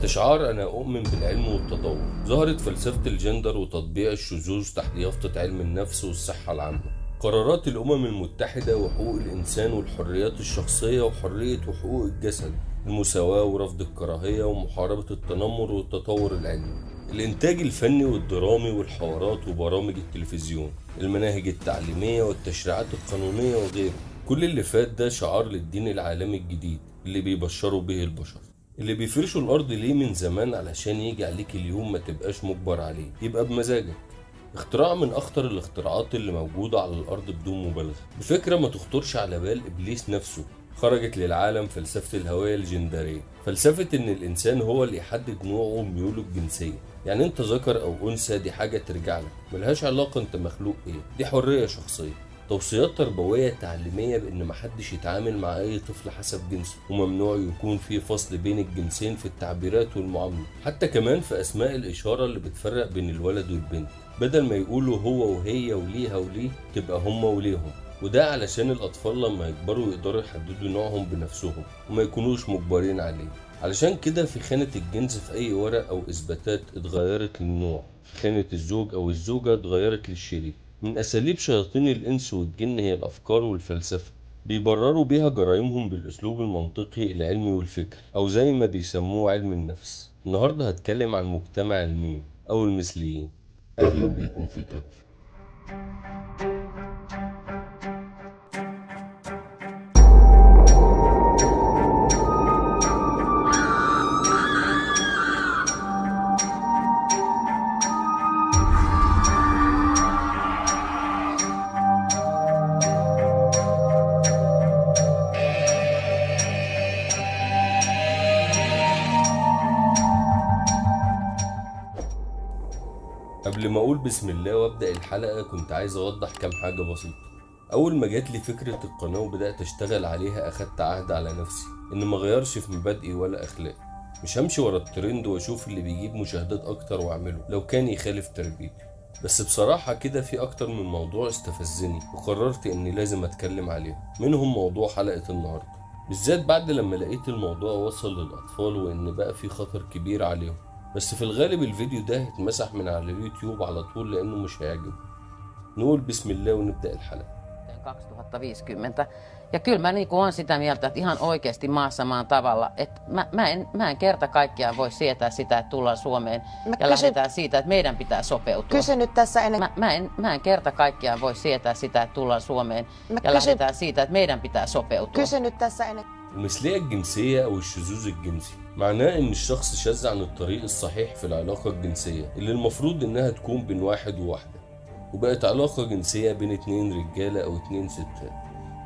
شعار أنا أؤمن بالعلم والتطور. ظهرت فلسفة الجندر وتطبيع الشذوذ تحت يافطة علم النفس والصحة العامة. قرارات الأمم المتحدة وحقوق الإنسان والحريات الشخصية وحرية وحقوق الجسد، المساواة ورفض الكراهية ومحاربة التنمر والتطور العلمي، الإنتاج الفني والدرامي والحوارات وبرامج التلفزيون، المناهج التعليمية والتشريعات القانونية وغيره. كل اللي فات ده شعار للدين العالمي الجديد اللي بيبشروا به البشر، اللي بيفرشوا الأرض ليه من زمان علشان يجي عليك اليوم ما تبقاش مجبر عليه، يبقى بمزاجك. اختراع من أخطر الاختراعات اللي موجودة على الأرض بدون مبالغة، بفكرة ما تخطرش على بال إبليس نفسه. خرجت للعالم فلسفة الهوية الجندرية، فلسفة إن الإنسان هو اللي يحدد نوعه وميوله الجنسية. يعني أنت ذكر أو أنثى دي حاجة ترجع لك، ملهاش علاقة أنت مخلوق إيه، دي حرية شخصية. توصيات تربوية تعليمية بإن محدش يتعامل مع أي طفل حسب جنسه، وممنوع يكون في فصل بين الجنسين في التعبيرات والمعاملة، حتى كمان في أسماء الإشارة اللي بتفرق بين الولد والبنت. بدل ما يقولوا هو وهي وليها وليه، تبقى هما وليهم. وده علشان الأطفال لما يكبروا يقدروا يحددوا نوعهم بنفسهم وما يكونوش مجبرين عليه. علشان كده في خانة الجنس في أي ورق أو إثباتات اتغيرت للنوع، خانة الزوج أو الزوجة اتغيرت للشريك. من أساليب شياطين الإنس والجن هي الأفكار والفلسفة، بيبرروا بيها جرائمهم بالأسلوب المنطقي العلمي والفكر، أو زي ما بيسموه علم النفس. النهاردة هتكلم عن مجتمع الميم أو المثليين. أهلا بيكم في كهف. قبل ما اقول بسم الله وابدا الحلقه، كنت عايز اوضح كام حاجه بسيطه. اول ما جات لي فكره القناه وبدات اشتغل عليها، اخدت عهد على نفسي ان ما اغيرش في مبادئي ولا اخلاقي. مش همشي ورا الترند واشوف اللي بيجيب مشاهدات اكتر واعمله لو كان يخالف تربيتي. بس بصراحه كده في اكتر من موضوع استفزني وقررت اني لازم اتكلم عليهم، منهم موضوع حلقه النهارده، بالذات بعد لما لقيت الموضوع وصل للاطفال وان بقى في خطر كبير عليهم. بس في الغالب الفيديو ده هيتمسح من على اليوتيوب على طول لانه مش هيعجبه. نقول بسم الله ونبدأ الحلقة. 2050. Ja kyllä mä niinku on sitä mieltä, että ihan oikeasti maassa maan tavalla, että mä en kerta kaikkiaan voi sietää sitä, että tullaan Suomeen ja lähdetään siitä, että meidän pitää sopeutua. Kysyn nyt tässä ennen... Mä en kerta kaikkiaan voi sietää sitä, että tullaan Suomeen ja lähdetään siitä, että meidän pitää sopeutua. Kysyn nyt tässä ennen... المثلية الجنسية أو الشذوذ الجنسي معناه إن الشخص شاذ عن الطريق الصحيح في العلاقة الجنسية اللي المفروض إنها تكون بين واحد وواحدة، وبقت علاقة جنسية بين اتنين رجالة أو اتنين ستات.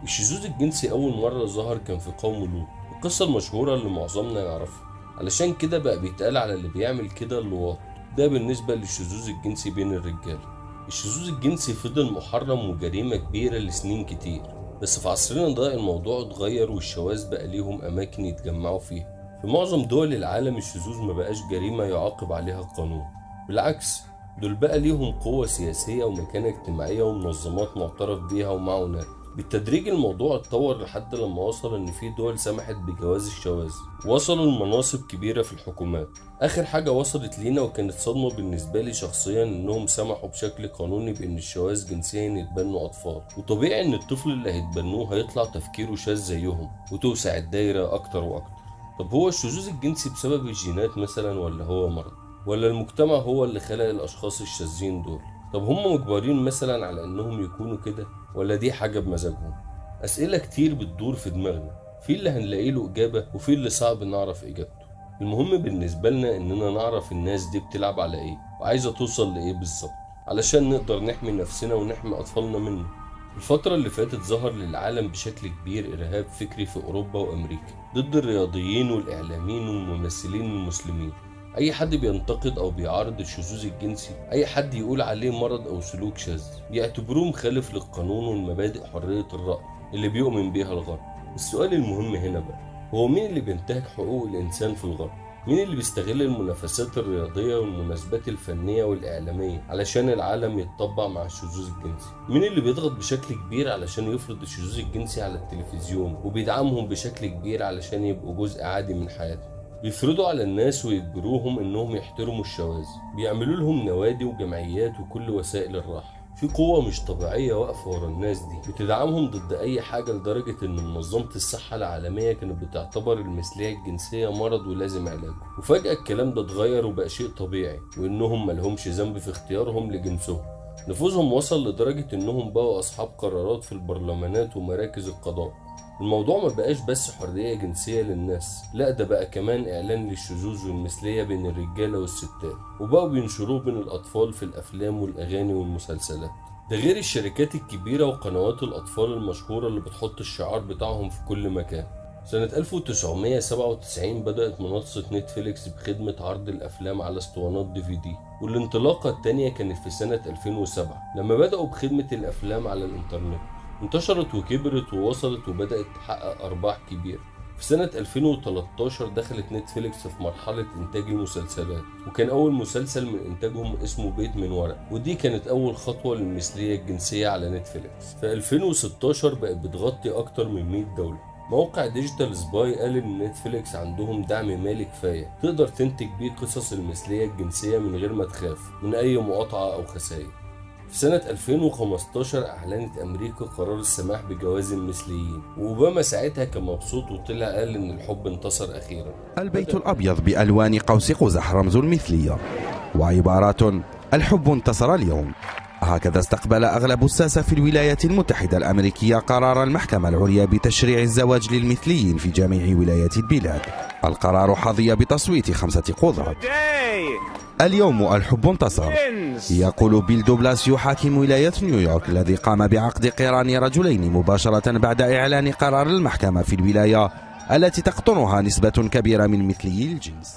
الشذوذ الجنسي أول مرة ظهر كان في قوم لوط، القصة المشهورة اللي معظمنا يعرفها. علشان كده بقى بيتقال على اللي بيعمل كده اللواط. ده بالنسبة للشذوذ الجنسي بين الرجالة. الشذوذ الجنسي فضل محرم وجريمة كبيرة لسنين كتير، بس في عصرنا ده الموضوع اتغير والشواذ بقى ليهم أماكن يتجمعوا فيها. في معظم دول العالم الشذوذ ما بقاش جريمة يعاقب عليها القانون، بالعكس دول بقى ليهم قوة سياسية ومكانة اجتماعية ومنظمات معترف بيها ومعونات. بالتدريج الموضوع اتطور لحد لما وصل ان في دول سمحت بجواز الشواذ، وصلوا لمناصب كبيرة في الحكومات. اخر حاجة وصلت لينا وكانت صدمة بالنسبة لي شخصيا انهم سمحوا بشكل قانوني بان الشواذ جنسيا يتبنوا اطفال، وطبيعي ان الطفل اللي هيتبنوه هيطلع تفكيره شاذ زيهم وتوسع الدايرة اكتر واكتر. طب هو الشذوذ الجنسي بسبب الجينات مثلا، ولا هو مرض، ولا المجتمع هو اللي خلق الاشخاص الشاذين دول؟ طب هم مجبرين مثلا على انهم يكونوا كده، ولا دي حاجة بمزاجهم؟ اسئلة كتير بتدور في دماغنا، في اللي هنلاقي له اجابة وفي اللي صعب نعرف اجابته. المهم بالنسبة لنا اننا نعرف الناس دي بتلعب على ايه وعايزة توصل لايه بالظبط، علشان نقدر نحمي نفسنا ونحمي اطفالنا منه. الفترة اللي فاتت ظهر للعالم بشكل كبير إرهاب فكري في أوروبا وأمريكا ضد الرياضيين والإعلاميين والممثلين المسلمين. أي حد بينتقد أو بيعارض الشذوذ الجنسي، أي حد يقول عليه مرض أو سلوك شاذ، بيعتبروه مخالف للقانون والمبادئ حرية الرأي اللي بيؤمن بيها الغرب. السؤال المهم هنا بقى، هو مين اللي بينتهك حقوق الإنسان في الغرب؟ مين اللي بيستغل المنافسات الرياضية والمناسبات الفنية والإعلامية علشان العالم يتطبع مع الشذوذ الجنسي؟ مين اللي بيضغط بشكل كبير علشان يفرض الشذوذ الجنسي على التلفزيون وبيدعمهم بشكل كبير علشان يبقوا جزء عادي من حياتنا؟ بيفرضوا على الناس ويجبروهم انهم يحترموا الشواذ، بيعملوا لهم نوادي وجمعيات وكل وسائل الراحة. في قوة مش طبيعية واقفة ورا الناس دي بتدعمهم ضد أي حاجة، لدرجة إن منظمة الصحة العالمية كانت بتعتبر المثلية الجنسية مرض ولازم علاجه. وفجأة الكلام ده اتغير وبقى شيء طبيعي، وإنهم ملهمش ذنب في اختيارهم لجنسهم. نفوذهم وصل لدرجة إنهم بقوا أصحاب قرارات في البرلمانات ومراكز القضاء. الموضوع ما بقاش بس حرية جنسية للناس، لا ده بقى كمان إعلان للشذوذ والمثلية بين الرجالة والستات، وبقوا بينشروه بين الأطفال في الأفلام والأغاني والمسلسلات. ده غير الشركات الكبيرة وقنوات الأطفال المشهورة اللي بتحط الشعار بتاعهم في كل مكان. سنة 1997 بدأت منصة نتفليكس بخدمة عرض الأفلام على اسطوانات DVD، والانطلاقة التانية كانت في سنة 2007 لما بدأوا بخدمة الأفلام على الإنترنت. انتشرت وكبرت ووصلت وبدأت تحقق أرباح كبيرة. في سنة 2013 دخلت نتفليكس في مرحلة إنتاج المسلسلات، وكان أول مسلسل من إنتاجهم اسمه بيت من ورق، ودي كانت أول خطوة للمثلية الجنسية على نتفليكس. في 2016 بقت بتغطي أكتر من 100 دولة. موقع ديجيتال سباي قال إن نتفليكس عندهم دعم مالي كفاية تقدر تنتج بيه قصص المثلية الجنسية من غير ما تخاف من أي مقاطعة أو خسائر. في سنة 2015 أعلنت أمريكا قرار السماح بجواز المثليين، وأوباما ساعتها كان مبسوط وطلع قال إن الحب انتصر أخيرا. البيت الأبيض بألوان قوس قزح رمز المثلية، وعبارات الحب انتصر اليوم. هكذا استقبل أغلب الساسة في الولايات المتحدة الأمريكية قرار المحكمة العليا بتشريع الزواج للمثليين في جميع ولايات البلاد. القرار حظي بتصويت 5 قضاة. اليوم الحب انتصر، يقول بيل دوبلاسيو حاكم ولاية نيويورك الذي قام بعقد قران رجلين مباشرة بعد إعلان قرار المحكمة في الولاية التي تقطنها نسبة كبيرة من مثليي الجنس.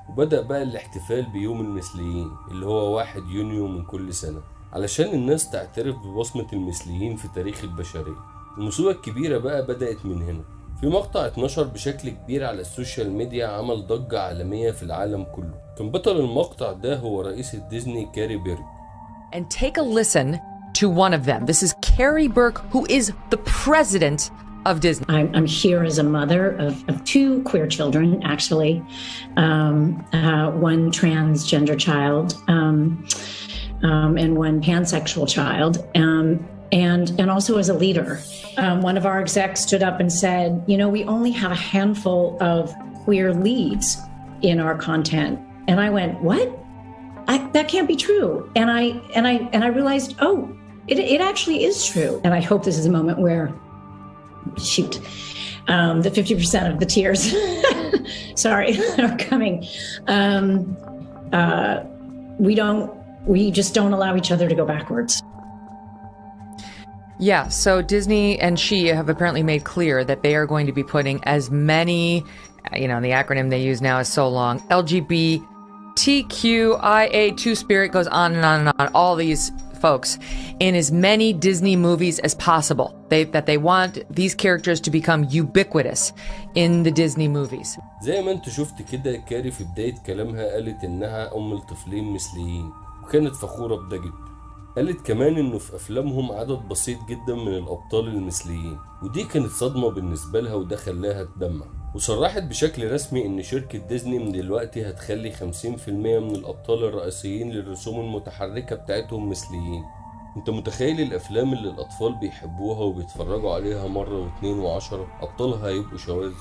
وبدأ بقى الاحتفال بيوم المثليين اللي هو 1 يونيو من كل سنة، علشان الناس تعترف ببصمة المثليين في تاريخ البشرية. المصيبة الكبيرة بقى بدأت من هنا. في مقطع اتنشر بشكل كبير على السوشيال ميديا عمل ضجة عالمية في العالم كله. كان بطل المقطع ده هو رئيس ديزني كاري بيري. And take a listen to one of them. This is Carrie Burke, who is the president of Disney. I'm here as a mother of 2 queer children, actually, one transgender child and one pansexual child. And also as a leader. One of our execs stood up and said, you know, we only have a handful of queer leads in our content. And I went, what? That can't be true. And I realized, oh, it actually is true. And I hope this is a moment where, shoot, the 50% of the tears, sorry, are coming. We just don't allow each other to go backwards. Yeah, so Disney and she have apparently made clear that they are going to be putting as many, you know, the acronym they use now is so long, LGBTQIA, Two-Spirit, goes on and on and on, all these folks, in as many Disney movies as possible. That they want these characters to become ubiquitous in the Disney movies. زي ما انت شفت كده، كاري في بداية كلامها قالت انها ام لطفلين مثليين، وكانت فخورة بده جدا. قالت كمان انه في افلامهم عدد بسيط جدا من الابطال المثليين، ودي كانت صدمة بالنسبة لها وده خلاها تدمع. وصرحت بشكل رسمي ان شركة ديزني من دلوقتي هتخلي 50% من الابطال الرئيسيين للرسوم المتحركة بتاعتهم مثليين. انت متخيل الافلام اللي الاطفال بيحبوها وبيتفرجوا عليها مرة واثنين وعشرة ابطالها هيبقوا شواذ؟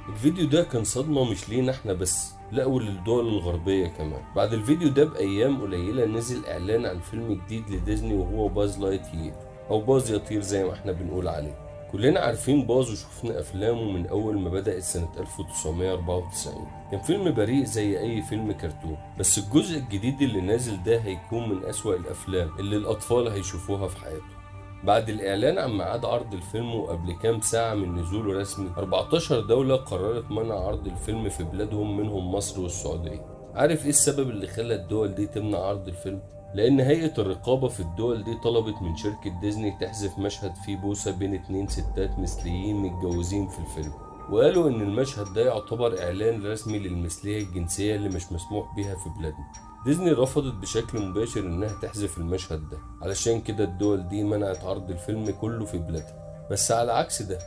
الفيديو ده كان صدمة مش لينا احنا بس، لا وللدول الغربية كمان. بعد الفيديو ده بأيام قليلة نزل إعلان عن فيلم جديد لديزني وهو باز لايتير، أو باز يطير زي ما احنا بنقول عليه. كلنا عارفين باز وشوفنا أفلامه من أول ما بدأت سنة 1994. كان فيلم بريء زي أي فيلم كرتون، بس الجزء الجديد اللي نازل ده هيكون من أسوأ الأفلام اللي الأطفال هيشوفوها في حياتهم. بعد الإعلان عن ميعاد عرض الفيلم وقبل كام ساعة من نزوله رسمي، 14 دولة قررت منع عرض الفيلم في بلادهم منهم مصر والسعودية. عارف إيه السبب اللي خلى الدول دي تمنع عرض الفيلم؟ لأن هيئة الرقابة في الدول دي طلبت من شركة ديزني تحذف مشهد فيه بوسة بين 2 ستات مثليين متجوزين في الفيلم، وقالوا إن المشهد ده يعتبر إعلان رسمي للمثلية الجنسية اللي مش مسموح بيها في بلادنا. ديزني رفضت بشكل مباشر انها تحذف المشهد ده، علشان كده الدول دي منعت عرض الفيلم كله في بلادها. بس على عكس ده،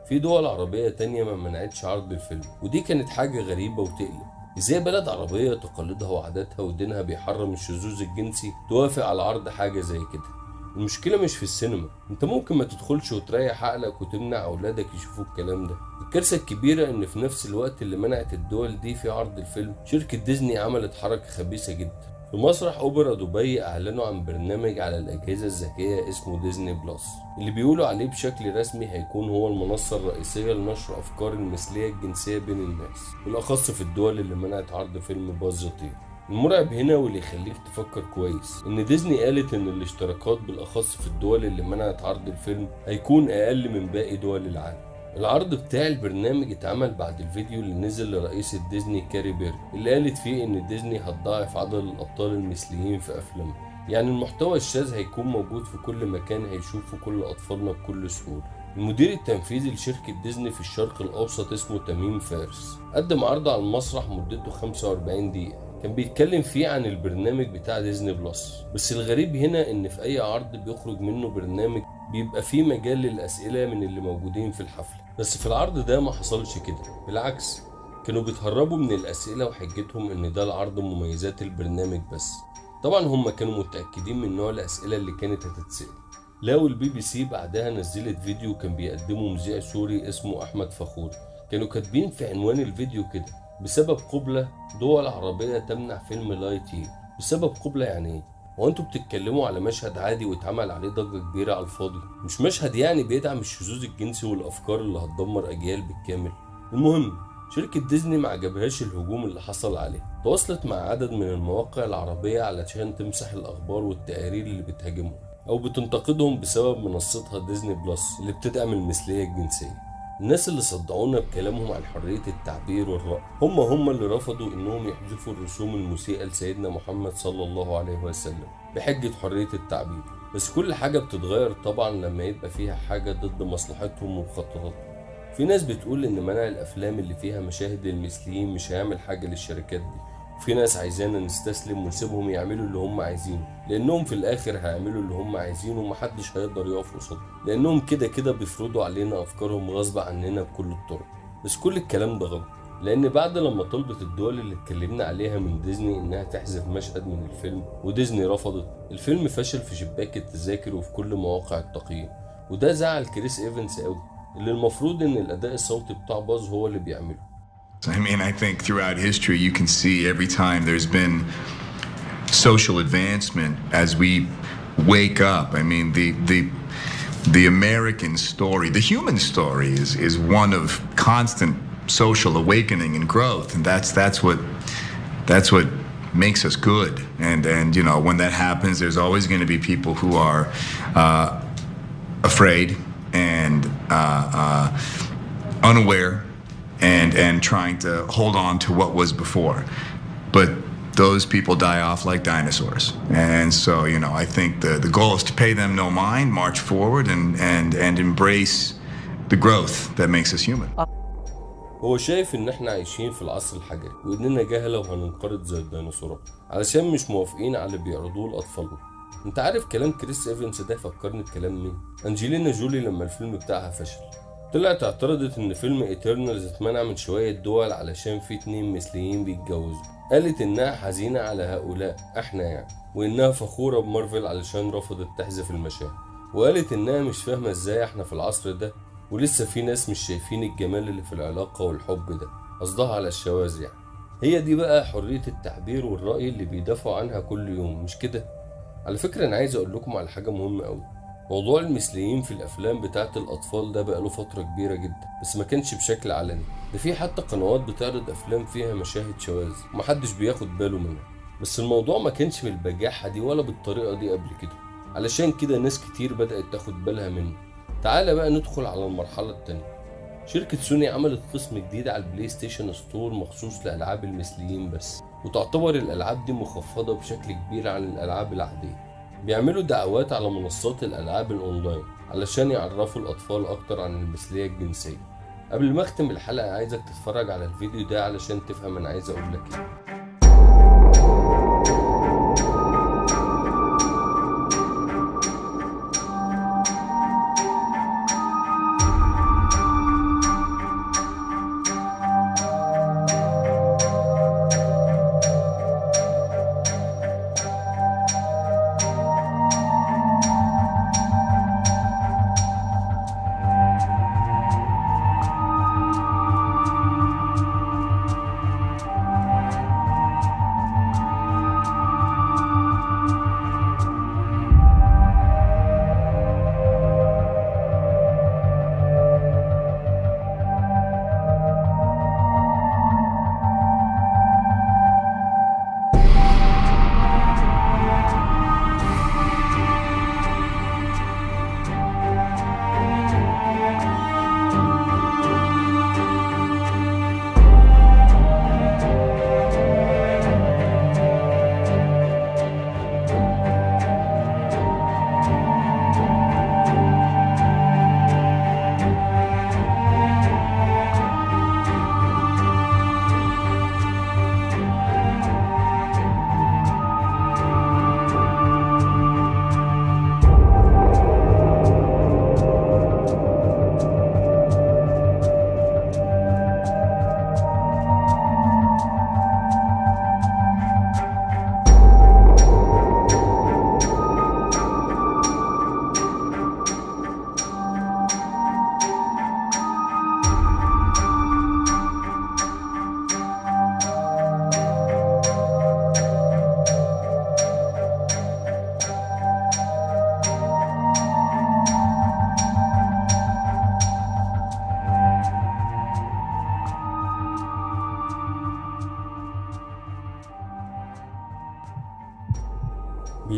في دول عربية تانية ما منعتش عرض الفيلم، ودي كانت حاجة غريبة وتقلق. ازاي بلد عربية تقاليدها وعاداتها ودينها بيحرم الشذوذ الجنسي توافق على عرض حاجة زي كده؟ المشكلة مش في السينما، انت ممكن ما تدخلش وتريح عقلك وتمنع اولادك يشوفوا الكلام ده. الكارثة الكبيرة ان في نفس الوقت اللي منعت الدول دي في عرض الفيلم، شركة ديزني عملت حركة خبيثة جدا. في مسرح اوبرا دبي اعلنوا عن برنامج على الاجهزة الذكية اسمه ديزني بلس، اللي بيقولوا عليه بشكل رسمي هيكون هو المنصة الرئيسية لنشر افكار المثلية الجنسية بين الناس، بالاخص في الدول اللي منعت عرض فيلم باز يطير. المرعب هنا واللي يخليك تفكر كويس ان ديزني قالت ان الاشتراكات بالاخص في الدول اللي منعت عرض الفيلم هيكون اقل من باقي دول العالم. العرض بتاع البرنامج اتعمل بعد الفيديو اللي نزل لرئيسة ديزني كاري بيري، اللي قالت فيه ان ديزني هتضاعف عدد الابطال المثليين في افلامها. يعني المحتوى الشاذ هيكون موجود في كل مكان هيشوفه كل اطفالنا بكل سهولة. المدير التنفيذي لشركة ديزني في الشرق الاوسط اسمه تميم فارس، قدم عرض على المسرح مدته 45 دقيقة، كان بيتكلم فيه عن البرنامج بتاع ديزني بلس. بس الغريب هنا ان في اي عرض بيخرج منه برنامج بيبقى فيه مجال للاسئلة من اللي موجودين في الحفلة، بس في العرض ده ما حصلش كده، بالعكس كانوا بيتهربوا من الاسئلة وحجتهم ان ده العرض مميزات البرنامج بس. طبعا هم كانوا متأكدين من نوع الاسئلة اللي كانت هتتسأل. لو البي بي سي بعدها نزلت فيديو كان بيقدمه مذيع سوري اسمه احمد فخور، كانوا كاتبين في عنوان الفيديو كده: بسبب قبلة دول عربية تمنع فيلم لايتير. بسبب قبلة يعني ايه؟ هو انتوا بتتكلموا على مشهد عادي واتعمل عليه ضجة كبيرة على الفاضي؟ مش مشهد يعني بيدعم الشذوذ الجنسي والافكار اللي هتدمر اجيال بالكامل؟ المهم شركة ديزني ما عجبهاش الهجوم اللي حصل عليه، تواصلت مع عدد من المواقع العربية علشان تمسح الاخبار والتقارير اللي بتهاجمهم او بتنتقدهم بسبب منصتها ديزني بلس اللي بتدعم المثلية الجنسية. الناس اللي صدعونا بكلامهم عن حرية التعبير والرأي هم اللي رفضوا انهم يحذفوا الرسوم المسيئة لسيدنا محمد صلى الله عليه وسلم بحجة حرية التعبير. بس كل حاجة بتتغير طبعا لما يبقى فيها حاجة ضد مصلحتهم ومخططاتهم. في ناس بتقول ان منع الافلام اللي فيها مشاهد للمثليين مش هيعمل حاجة للشركات دي، وفي ناس عايزانا نستسلم ونسيبهم يعملوا اللي هم عايزينه، لانهم في الاخر هيعملوا اللي هم عايزينه ومحدش هيقدر يقف قصادهم، لانهم كده كده بيفرضوا علينا افكارهم غصب عننا بكل الطرق. بس كل الكلام ده غلط، لان بعد لما طلبت الدول اللي اتكلمنا عليها من ديزني انها تحذف مشهد من الفيلم وديزني رفضت، الفيلم فشل في شباك التذاكر وفي كل مواقع التقييم. وده زعل كريس ايفنز قوي، اللي المفروض ان الاداء الصوتي بتاع باز هو اللي بيعمله. I mean, I think throughout history you can see every time there's been social advancement as we wake up. I mean, the American story, the human story is one of constant social awakening and growth, and that's what makes us good. And you know, when that happens, there's always going to be people who are afraid and unaware and trying to hold on to what was before. But those people die off like dinosaurs. And so, you know, I think the goal is to pay them no mind, march forward and embrace the growth that makes us human. هو شايف ان احنا عايشين في العصر الحجري واننا جهلة وهننقرض زي الديناصورات علشان مش موافقين على اللي بيعرضوه لاطفالنا. انت عارف كلام كريس ايفنز ده فكرني بكلام مين؟ انجلينا جولي لما الفيلم بتاعها فشل، طلعت اعترضت ان فيلم ايترنالز اتمنع من شوية دول علشان في 2 مثليين بيتجوزوا. قالت انها حزينة على هؤلاء احنا يعني، وانها فخورة بمارفل علشان رفضت تحذف المشاهد، وقالت انها مش فاهمة ازاي احنا في العصر ده ولسه في ناس مش شايفين الجمال اللي في العلاقة والحب ده، قصدها على الشواذ يعني. هي دي بقى حرية التعبير والرأي اللي بيدافعوا عنها كل يوم، مش كده؟ على فكرة انا عايز اقول لكم على حاجة مهمة قوي. موضوع المثليين في الافلام بتاعت الاطفال ده بقاله فترة كبيرة جدا، بس ما كانش بشكل علني. ده في حتى قنوات بتعرض افلام فيها مشاهد شواذ ومحدش بياخد باله منها، بس الموضوع ما كانش بالبجاحة دي ولا بالطريقة دي قبل كده، علشان كده ناس كتير بدأت تاخد بالها منه. تعال بقى ندخل على المرحلة التانية. شركة سوني عملت قسم جديد على البلاي ستيشن ستور مخصوص لألعاب المثليين بس، وتعتبر الألعاب دي مخفضة بشكل كبير عن الألعاب العادية. بيعملوا دعوات على منصات الألعاب الأونلاين علشان يعرفوا الأطفال أكتر عن المثلية الجنسية. قبل ما أختم الحلقة عايزك تتفرج على الفيديو ده علشان تفهم أنا عايز أقول لك إيه.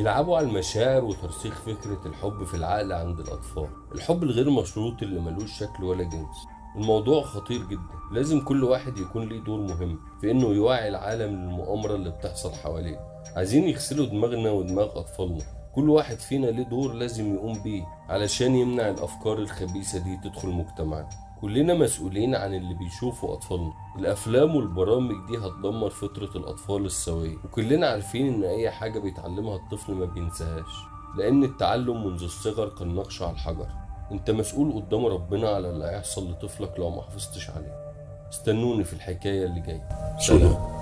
بيلعبوا على المشاعر وترسيخ فكرة الحب في العقل عند الأطفال، الحب الغير مشروط اللي ملوش شكل ولا جنس. الموضوع خطير جدا، لازم كل واحد يكون ليه دور مهم في انه يوعي العالم للمؤامرة اللي بتحصل حواليه. عايزين يغسلوا دماغنا ودماغ أطفالنا، كل واحد فينا ليه دور لازم يقوم بيه علشان يمنع الأفكار الخبيثة دي تدخل مجتمعنا. كلنا مسؤولين عن اللي بيشوفوا أطفالنا. الأفلام والبرامج دي هتدمر فطرة الأطفال السوية، وكلنا عارفين إن أي حاجة بيتعلمها الطفل ما بينساهاش، لأن التعلم منذ الصغر كالنقش على الحجر. أنت مسؤول قدام ربنا على اللي هيحصل لطفلك لو ما حافظتش عليه. استنوني في الحكاية اللي جاية. سلام.